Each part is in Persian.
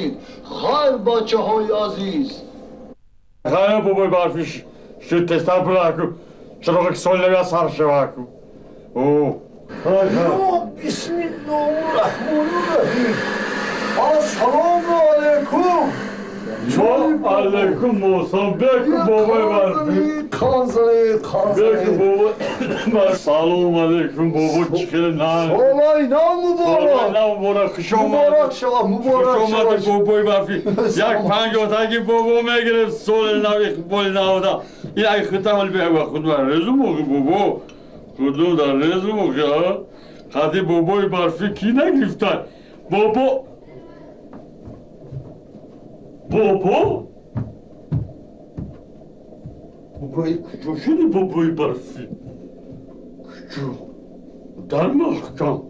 خیر بچه های عزیز. خیر بابای برفیش شد تستر بلاکو چرا که سال نویا سر شواکو اوه بسم الله الرحمن الرحیم. السلام علیکم. ما علیکم موسا بکو بابای برفیش بکو بابا سلام علیکم بابا چکر نه سالای نام مبارک. نه مبارک خوش مبارک شما آمده بابای برفیش یک پنجاه بابا میگرفت سال نوی بول نودا این ای خطه حال به خود بر رزو موقع بابا خودو در رزو موقع خطی بابای برفی کی نگرفتن بابا بابای کجا شدی بابای برفی کجا در محکم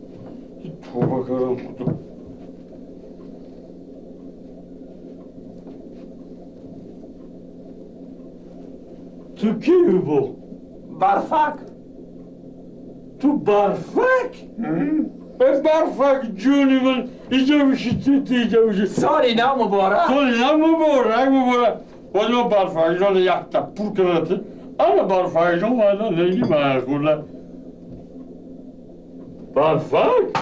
توبه کردم خدا تو کی بابا برفک تو برفک؟ برفک جونی من اینجا میشی تو اینجا میشی سالی نام مبارک. سالی نام مبارک باید ما برفک جان یک تپور کرده اما برفک جان باید نیلی معقوله برفک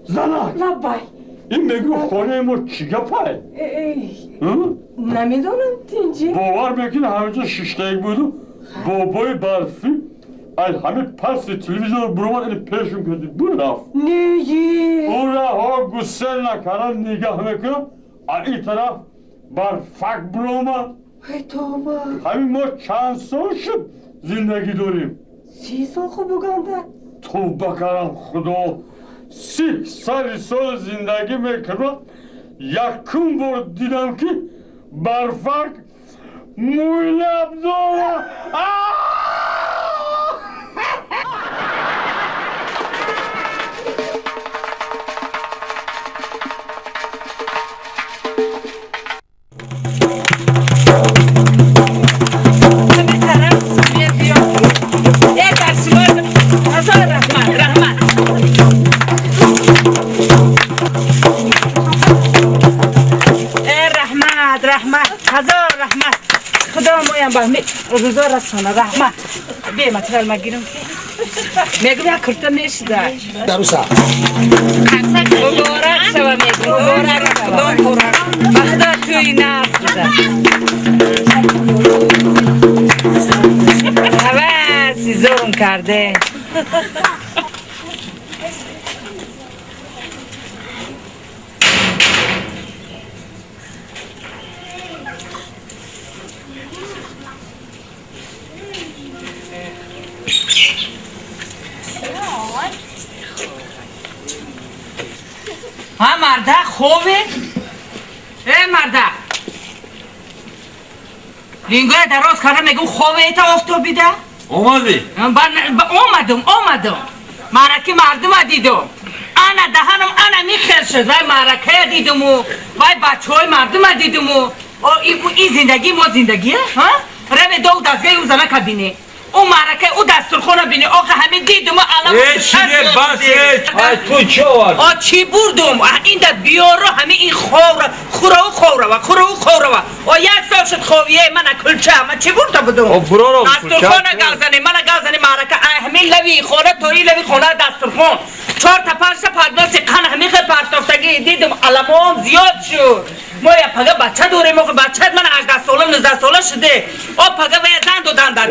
زنک لبای این بگو خانه ما چی گپه؟ نمیدونم تینجی باور بکن همه جا ششتگ بودو بابای برفی ای همه پس تلویزیون برومد این پیشون کردی برفت نیی اون ها گسل نکردن نگاه میکنم این طرف برفک برومد ای توبه همین ما چند سال شد زندگی داریم 30 سال خوب بگنده توبه کردم خدا 30 سال زندگی میکنم یکم بار دیدم که برفک موی لب داره هزار رحمت خدا مویم با روزا رسانه رحمت بی مطرال مگیرم میگم یک کرتا میشده دروسا مبارک شوه میگم مبارک شوه خدا توی نفسده حواسی زورم کرده ها مرده خوبه؟ ای مرده لینگوی دراز کرده میگم خوبه ایتا افتو بیده؟ اومدی؟ اومدم مرکه مردم دیدم انا دهنم انا میخیر شد وای مرکه دیدم و وای بچه های مردم دیدم و این زندگی ما زندگیه؟ ها؟ روی دو دستگاه اون زنه کبینه اون معرکه او دسترخونه بینی آخه همه دیدم و علم چیه بسه تو چه آورد؟ چی بردم این در بیارو همه این خوره و یک سال شد خویه من کلچه من چی برده بودم؟ دسترخونه گلزنه من گلزنه معرکه همه لوی خونه توی لوی خونه دسترخون 4 تا 5 تا پرداسی قن همه خیلی پرتافتگی دیدم علمام زیاد شد ما یا پگه بچه دوره موقع بچه من 18 ساله 19 ساله شده پگه و زن دادن در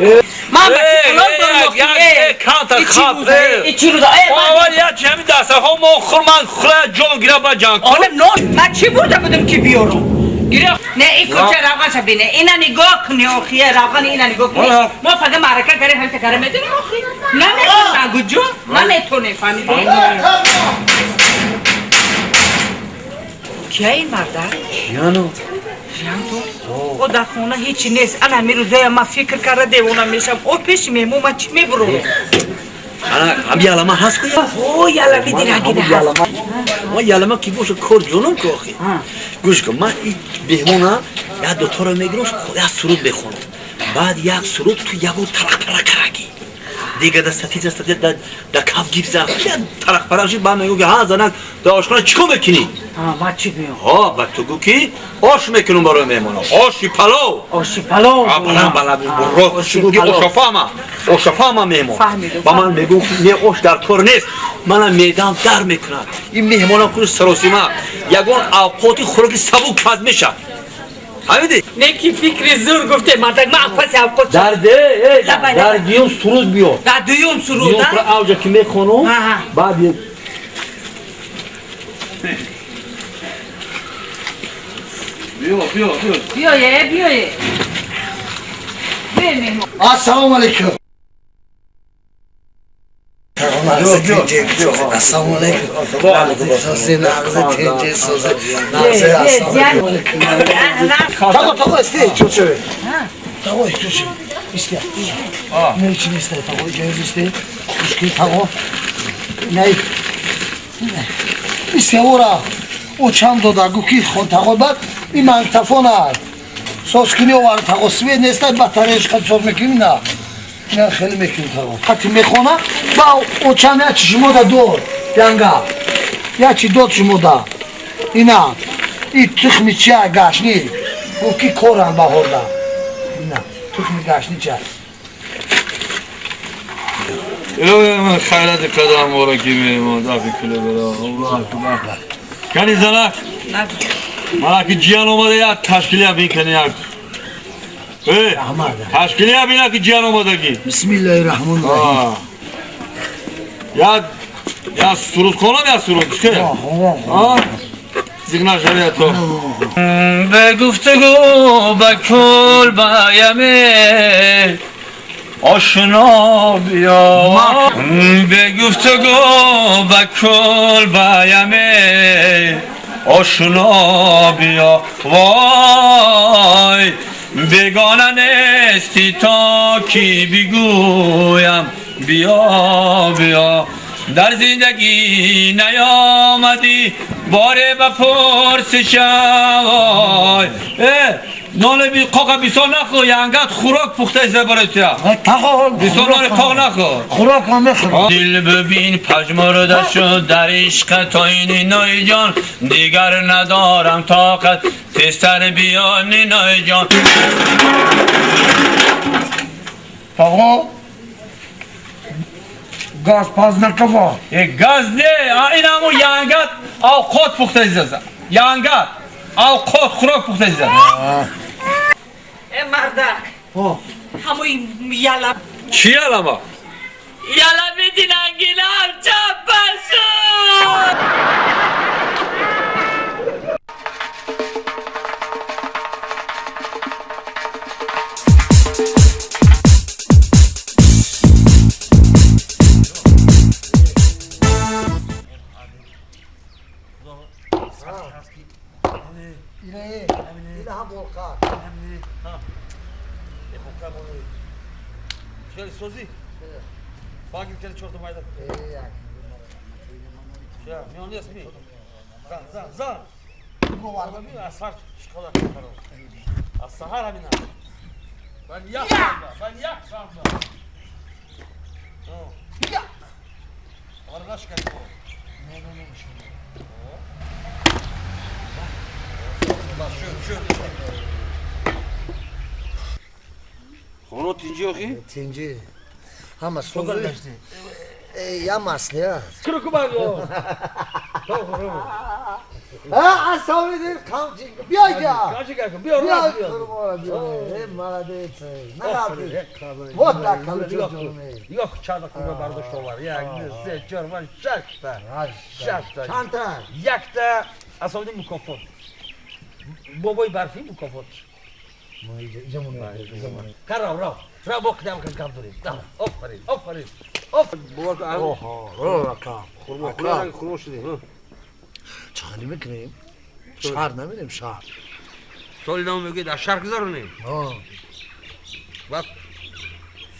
من بچه کلام دارم این چی روزه اول یا چه همین دسته ها ما من خوره جان گیره با جان من چی بوده بودم که بیارم نه این کچه روغن شد بینه اینا نگاه کنی آخیه روغن اینا نگاه کنی ما فقط معرکه کریم همین تکره میدونیم آخی نه نگو جو من تو نفهمیدی کیا این مرده؟ جانو جان تو؟ او در خونه هیچی نیست انا همین روزه ما فکر کرده اونم میشم او پیش میمون من چی میبرم هم یالما هست که او یالمی دیرگی هست ما یالما کی باشه کار جونم که آخی گوش کن من این بهمونه یا دوتا رو میگیرم خدا سرود بخونم بعد یک سرود تو یکو تلق کرگی دیگه دست در کف گیف زد طرق پرقشی با میگو که ها زنک در آشخانه چیکار میکنی؟ ما چی بیام؟ ها با تو گو که آش میکنم برای میمونا آشی پلو آشی پلو بلا اوشفاما میمون با من میگو که اوش در کار نیست منم میدم در میکنم این میمونا کنش سروسیما یگون اوقاتی خوراکی سبوک پد میشه همیدی؟ نکی فکر زور گفته مردک ما پس اوقات در دیوم سرود بیو در دیوم سرود دیوم پر اوجا که میخونو بعد بیایه السلام علیکم السلام علیکم نغزه سازه نغزه تنجه سازه نغزه السلام علیکم تاقو استی چون شوه تاقو چون شوه استی نه چی نیسته تاقو جایز استی مشکل تاقو نه استی اورا او چند داده گو که خون تاقو بعد این من تفون هست ساز کنی اوار تاقو سوید نیسته بطرش خد ساز میکنی نه نه خیلی میکنی تاقو حتی میخونه با او چند یا چی شما دا دور ینگا یا چی دور شما دا اینا این تخمی چیه گشنی او کی کورن با هورده اینا تخمی گشنی چیه الهی من خیرت قدم وارا کی میرم دافی کله برا الله اکبر کنی زنک من که جیان اومده یا تشکیلی میکنی یک تشکیلی بینا که جیان اومده کی بسم الله الرحمن الرحیم یا سرود کنم یا سرود چه زیگنا شریعت تو به گفتگو به کل بایمه آشنا بیا به گفتگو به کل بایمه آشنا بیا وای بیگانه نیستی تا کی بگویم بیا در زندگی نیامدی باره بپرسشم نان بی قاقا بیسان نخو ینگت خوراک پخته زبارتیا بیسان نان قاق نخو خوراک هم میخورم دل ببین پژمرده شد در عشق تا این نای جان دیگر ندارم طاقت تستر بیانی نای جان تاقو گاز پاز نکوا گاز نه این همون ینگت اوقات پخته زده ینگت اوقات خوراک پخته زده مردک همون یالا چی یالما؟ یالا بیدین انگیلم چپسو اینه هم بولقار خیلی سوزی باقی کلی چورت مایده میانی اسمی زن از سر شکالا کنم از سهر همینا من یک سامدا ورگاش کنی نه خونو تینجی آخی؟ تینجی همه سوزه یا مسلی هست کرو باگو اصابی دیر کامچی بیا بیا بیا مالدیت نگاتی بود نکلو جورمه یا چند کنه برداشت آور یک سه چهار پنج شش تا چند تا یک تا اصابی مکافات بابای برفی مکافات کار را با کدام کم داریم آفرین خورما شدیم چخانی میکنیم شهر نمیریم شهر سالی نام میگه در شهر گذارونیم و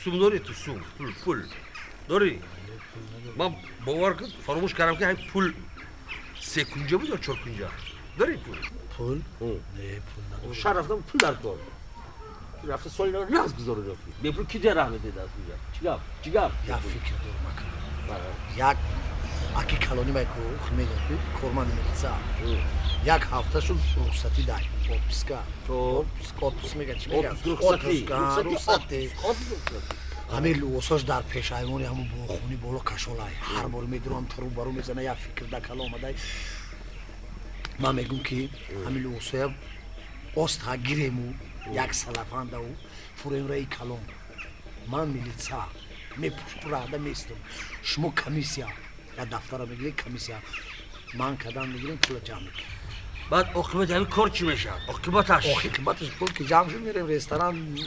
سوم داری تو سوم پول داری من باور کن فراموش کردم که پول 3 کنجا بود یا 4 کنجا داری پول؟ پول؟ نه پول ندارم شهر رفتم پول در کار رفته سال ناز گذاره رفتی بپرو کی جرح بده دست میگم چیگم یا فکر دور مکن یک اکی کلانی میکو میگم کورمان میلیسا یک هفته شد رخصتی دای اوپسکا اوپس میگه چی میگه رخصتی همین لوساش در پیشایمونی همون خونی بالا کشولای هر بار میدرم تو رو برو میزنه یا فکر در کلا اومده من میگم که همین لوسا اوست ها گیرمو یک سلفان داو فورم رای کلام من میلیسا میپرده میستم شما کمیسیا یا دفتر میگیری کمیسیا من کدام میگیریم پول جمع میکنم بعد عاقبت همین کار چی میشه عاقبتش پول که جمع شد میریم رستوران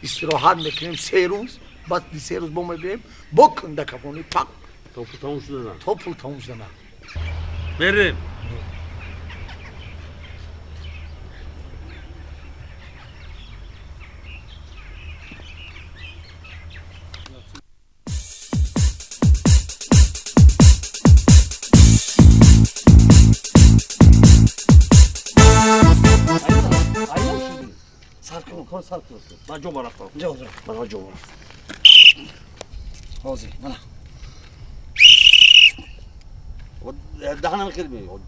استراحت میکنیم 3 روز بعد 3 روز بوم بریم بکن دکافونی پاک تو پول تموم شده نه تو پول تموم شده نه بریم سال کن من جو رفتم جو من جو حاضر نه دهنم خیلی میاد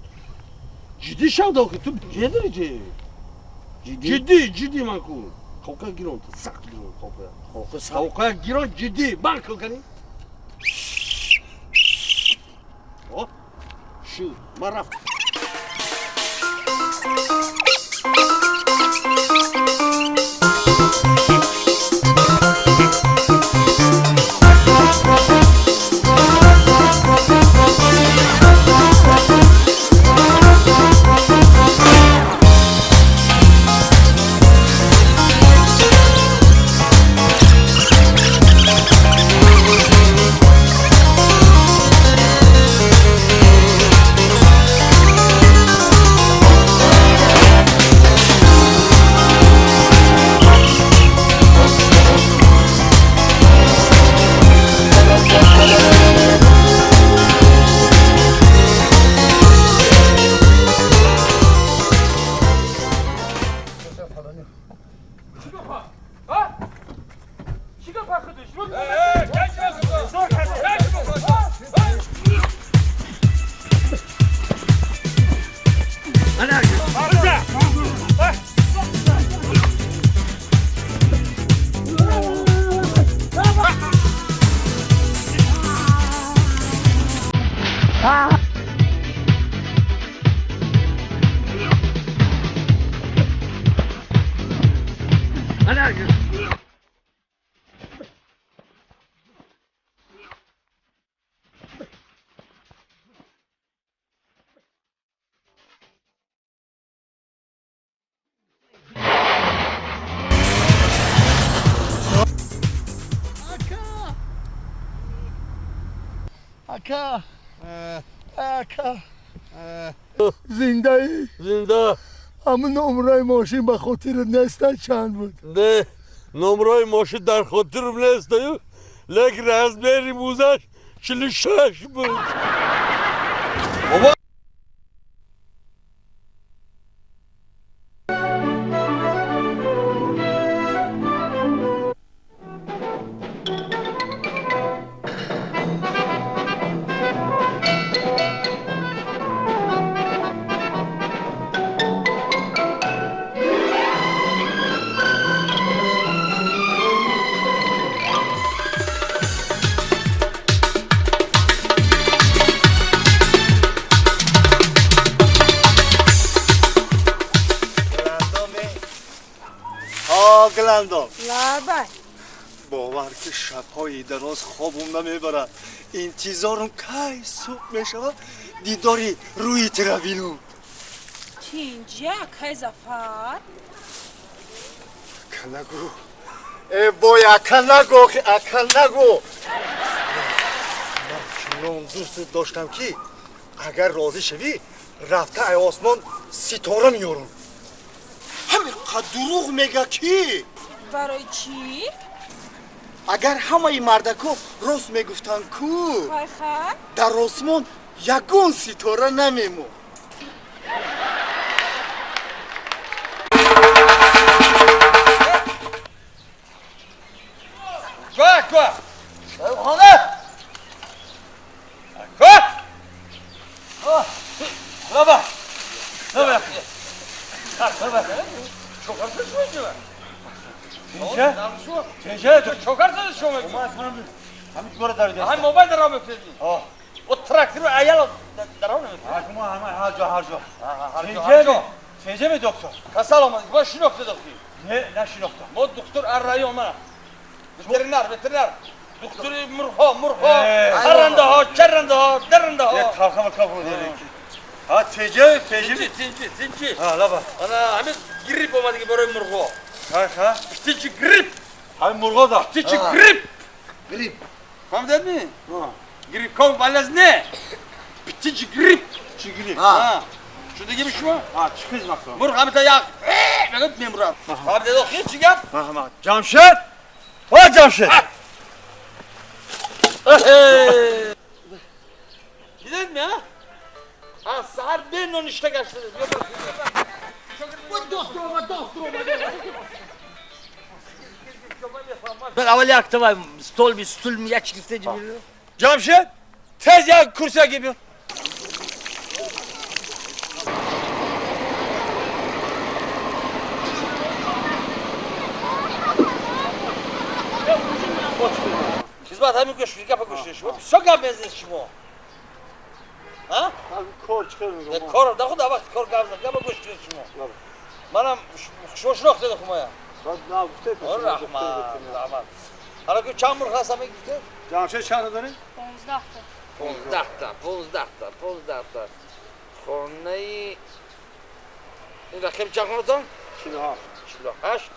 جدی شد آخه تو جدی جدی من کو خوکا گیرون تو سخت گیرون خوکا گیرون جدی من کو کنی شو من رفت اکا زنده ای؟ زنده همون نمرای ماشین به خاطر نسته چند بود؟ نه نمرای ماشین در خاطرم نسته لیکن از بری موزش 46 بود بابا گلندام لابد باور که شب‌های دراز خوابم نمیبره انتظارم کی صبح میشود دیداری روی ترابینو چینجا که زفر اکل نگو ای بای اکل نگو من چنان دوست داشتم که اگر راضی شوی رفته ای آسمان ستاره میارم همین قد دروغ میگه کی برای چی؟ اگر همه مردکو راست میگفتن کو خواهر؟ در آسمان یگون ستاره نمیمون Baba. Ne bak? Ne bak? Çok artık şu var. Tince? Tince çok artık şu var. Hamit böyle darıyor. Hay mobil deram etsin. O traktörü ayal deram etsin. Ama harco. Tince mi doktor? Kasal olmadı. Baş şu nokta doktor. Ne şu nokta? Bu doktor arayı ona. Veteriner. Doktor murho. Aranda ha, deranda ha. Ya kalkama dedik. Ha tince mi? Tince. Ha la bak. Ana Hamit grip olmadı ki böyle murho. Ha. Tince grip. Hay murho da. Tince grip. Grip. Faham dedin mi? Grip kom balaz ne? Tince grip. Ha. Şurada gibi şu mu? Ha çıkız bak. Murho Hamit'e yak. Ben gitmeyeyim Murat. Faham dedi okuyun çıkar. Ha. Camşet. Ha Camşet. Gidelim mi ha? Ha saat 1:13'te kaçtınız. Ben evvel yaktım var. Stul mu ya çıkıftı gibi. Camşet. Tez ya kursa gibi. Hizmet hemen göçtük, yapıştırıyor. Sokağa benziyor şu. Ha? Kor çıkarmıyor. Kor, da kuda bak kor gavzak, yapma göçtürüyor şu. Bana şu nokta dokumaya. Ne bu tek? Rahman. Hala ki çamur kasama gitti. Camşet çağırdı. 15. Xonai rakib chaqnoton? Kilo. Hash.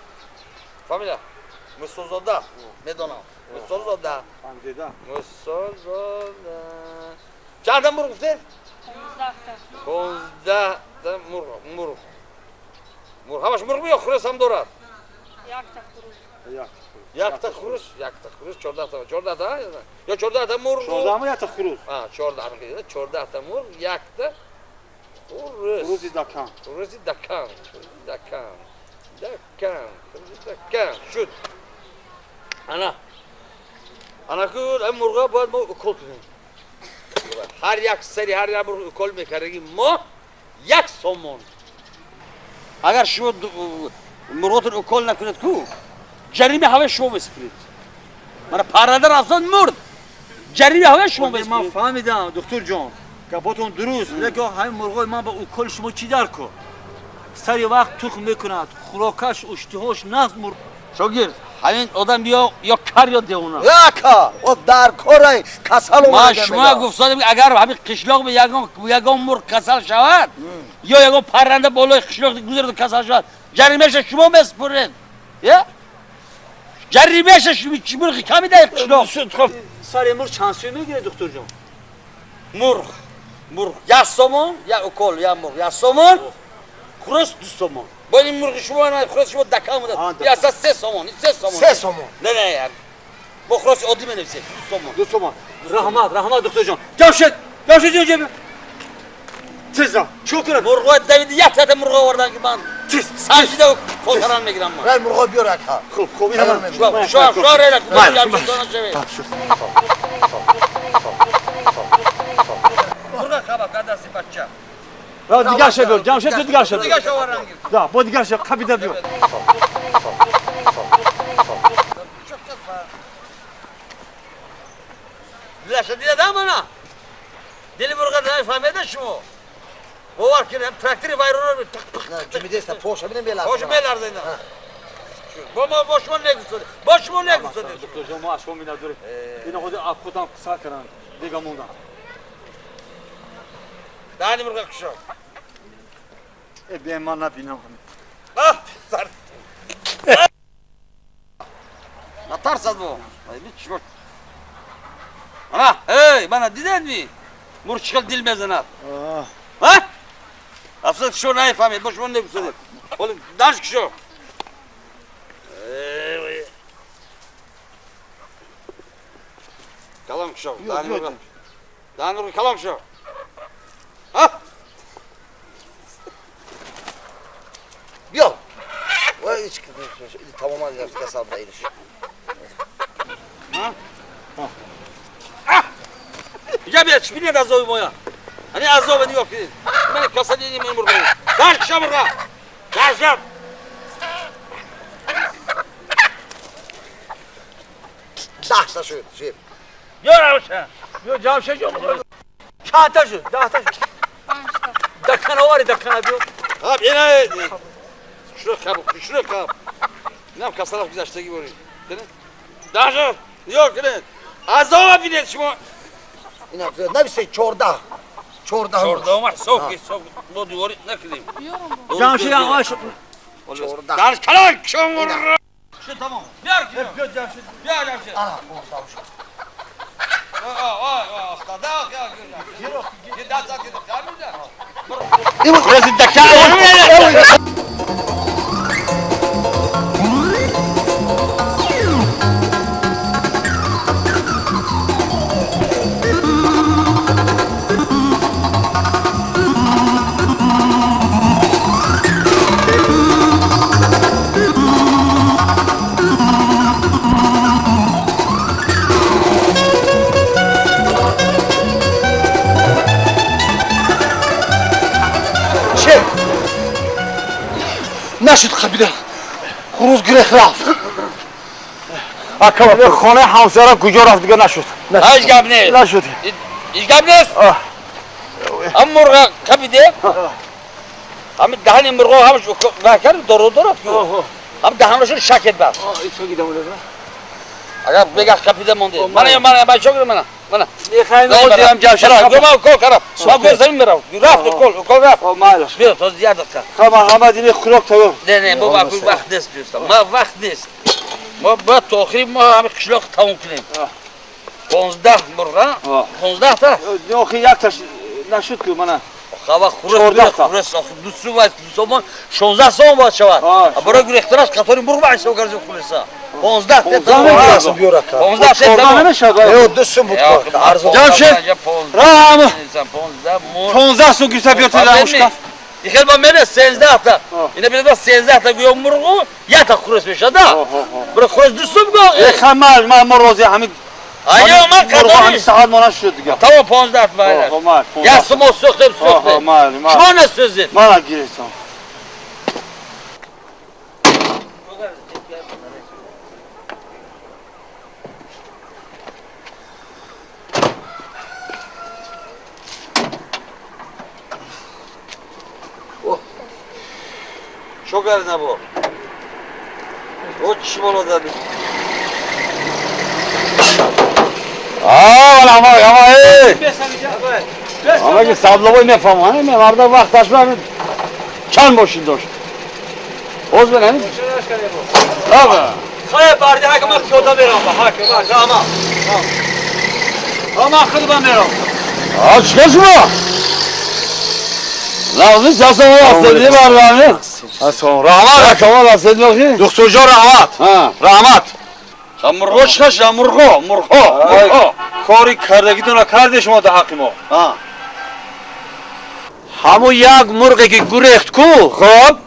Familiya. Musozoda. Medona. Musozoda. Andeda. Musozoda. Chaqda murg gufte? 15 ta murg. Murg. Hamash murg yo'q, xurus ham do'rat. Yakta xurus, 14 ta. Yo 14 ta murg. Şurada mı yatak kuruz? Ha, 14 ta murg, yakta xurus. Kuruzi dakan. Dakan. Şut. Ana kul em murga باید ما ukol کنیم. هر یک سری هر یک مرغ ukol میکنیم ما 1 سومون. اگر شما مرغتون ukol نکنید کو جریمه همه شما بسپرید. من پرنده رفتن مرد. جریمه همه شما من بسپرید. فهمیدم دکتر جان. گپاتون درست. لکه همین مرغای من با اوکل شما چی در کو؟ سری وقت تخم میکند. خوراکش اشتهاش نقد مرغ. شاگرد همین آدم یا کر یا دیوانه. یکا و در کره کسل ما شما گفتم اگر همین قشلاق به یگان مرغ کسل شود یا یگان پرنده بالای قشلاق گذرد کسل شود جریمهش شما بسپرید. یا جریمهش شما مرغ کمی ده قشلاق. سری مرغ چند سوی میگیره دکتر جان؟ مرغ 1 سومون یا اوکل یا مرغ 1 سومون خروس 2 سومون. با این مرغ شما نه خروس شما دکا میداد. یا اساس 3 سومون. 3 سومون. نه یعنی با خروس عادی بنویسید 2 سومون. 2 سومon. Rahmat doktor can. Camşet önce bir. Tez lan. Çok önemli. مرغ دوید یک تا مرغ آوردن که من Tez. سنجیده و کلتران میگیرم من. ver مرغا بیار یکا Kov hemen. شو ریلک. مرغ کباب کداسی بچه. Ya diğer şey böyle. Camşet diğer şey. دیگه شو ورنگی. Da bu diğer şey kapıda diyor. لشه دیده دام انا. دلی مرغ دای فهمیده شما. باور کنم تراکتوری وایرون Cümideste poşa binem belar. Hoş belar dayına. Boş mu ne güzel. Boş mu ne güzel. Doktor can maaş 10 bin lira duruyor. Yine o da akkudan kısa karan. Digamundan. Dani مرغ kuşu. Ben bana binam. Ah sar. Atarsad bu. Ay bir çift. Ana hey bana diden mi? Murçkal dilmezden at. Ha? Afsat şu ne fahmet boş mu ne güzel. Oğlum daş kuşu. Kalam kuşu. Dani مرغ. Dani مرغ kalam kuşu. Ha? Yok. O hiç tamamen hesapta iniş. Ya bir çipine de zoy moya. hani azobı yok ki. Ben kasa diyeyim ben burada. Kaç kişi burada? Kaç. Dahta şu şey. Yürü. Yo Cavşet yok. Çanta şu. Dahta şu. Dakana var ya dakana diyor. Abi yine şunu kabuk, şunu kab. Ne yap kasalar güzel gibi oluyor. Değil mi? Daha yok ne? Azova bilet şu. İna ne bir şey çorda. Çorda. Çorda var, soğuk, soğuk. Bu duvarı ne kılayım? Cavşet ya şu. Çorda. Dar kalan çamur. Şu tamam. Yar ki. Göt Cavşet. Yar Cavşet. Ana bu savş. Usta da ya. Git daha zaten gelmeyecek. Burası dakika. نشد خبیده خروز گره رفت Akaba خانه همسرم کجا رفت دیگه نشد. Hiç gabne. نشد. Hiç gabne. Amurga kabide. Ama dahani murga hamş bakar doğru. Ama dahani şu şaket var. İçe gidelim öyle. Agar begah kabide monde. Bana ben çok bana. Bana. Ne kayın oldu ya Cavşet. Goma kol karab. Bak gözlerim mi raf? Raf kol raf. O maalesef. Bir toz ziyadet ka. Ama dini kulak tayo. Ne bu bak vakt des diyorsun. Ma vakt des. Ma bu tohrim ma hem kışlak tavuk kilim. 15 murga. 15 ta. Yok yak taş نشد که من. Hava kurus dusu var dusumun 16 son var çavar. Bura gürektiraş katori murba işe garzo kulisa. 15 ta. 15 ta. Oradan ne şadı? Yok düşsün bu arzu. Cavşet. Ram. 15 su girse bir tane uşka. İkhel ben mene 16 ta. Yine bir de 16 ta güyo murgu ya ta kurus beşada. Bura kurus dusum go. Kemal ma morozi hamid. Ayo ma katori. Saat mona şud diye. Tamam 15 var. Ya sumo söktüm. Şu ne sözün? Bana girersen. Çok erine bu. O çişim oladı. ama ama ki sabloy ne falan hani mi vardı vakt taşlar çan boşun doş. Oz ben hani. Abi. Kaya bardı hakama kyoda ver ama hakim ama. Ama akıl ben ver. Aç geç mi? Lazım sasa var dedi var yani. Ha sonra rahmat tamam dedi ki. Doktorca rahmat. Ha rahmat. Murgo çıkaş ya murgo. Kori kardagidona kardeşim o da hakim o. Ha. Hamu yak murge ki gurext ku, xob?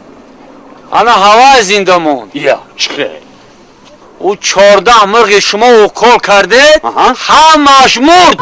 Ana hava zindamon. Ya, çıkı. O 14 murge şuma o kol karde, hamash murd.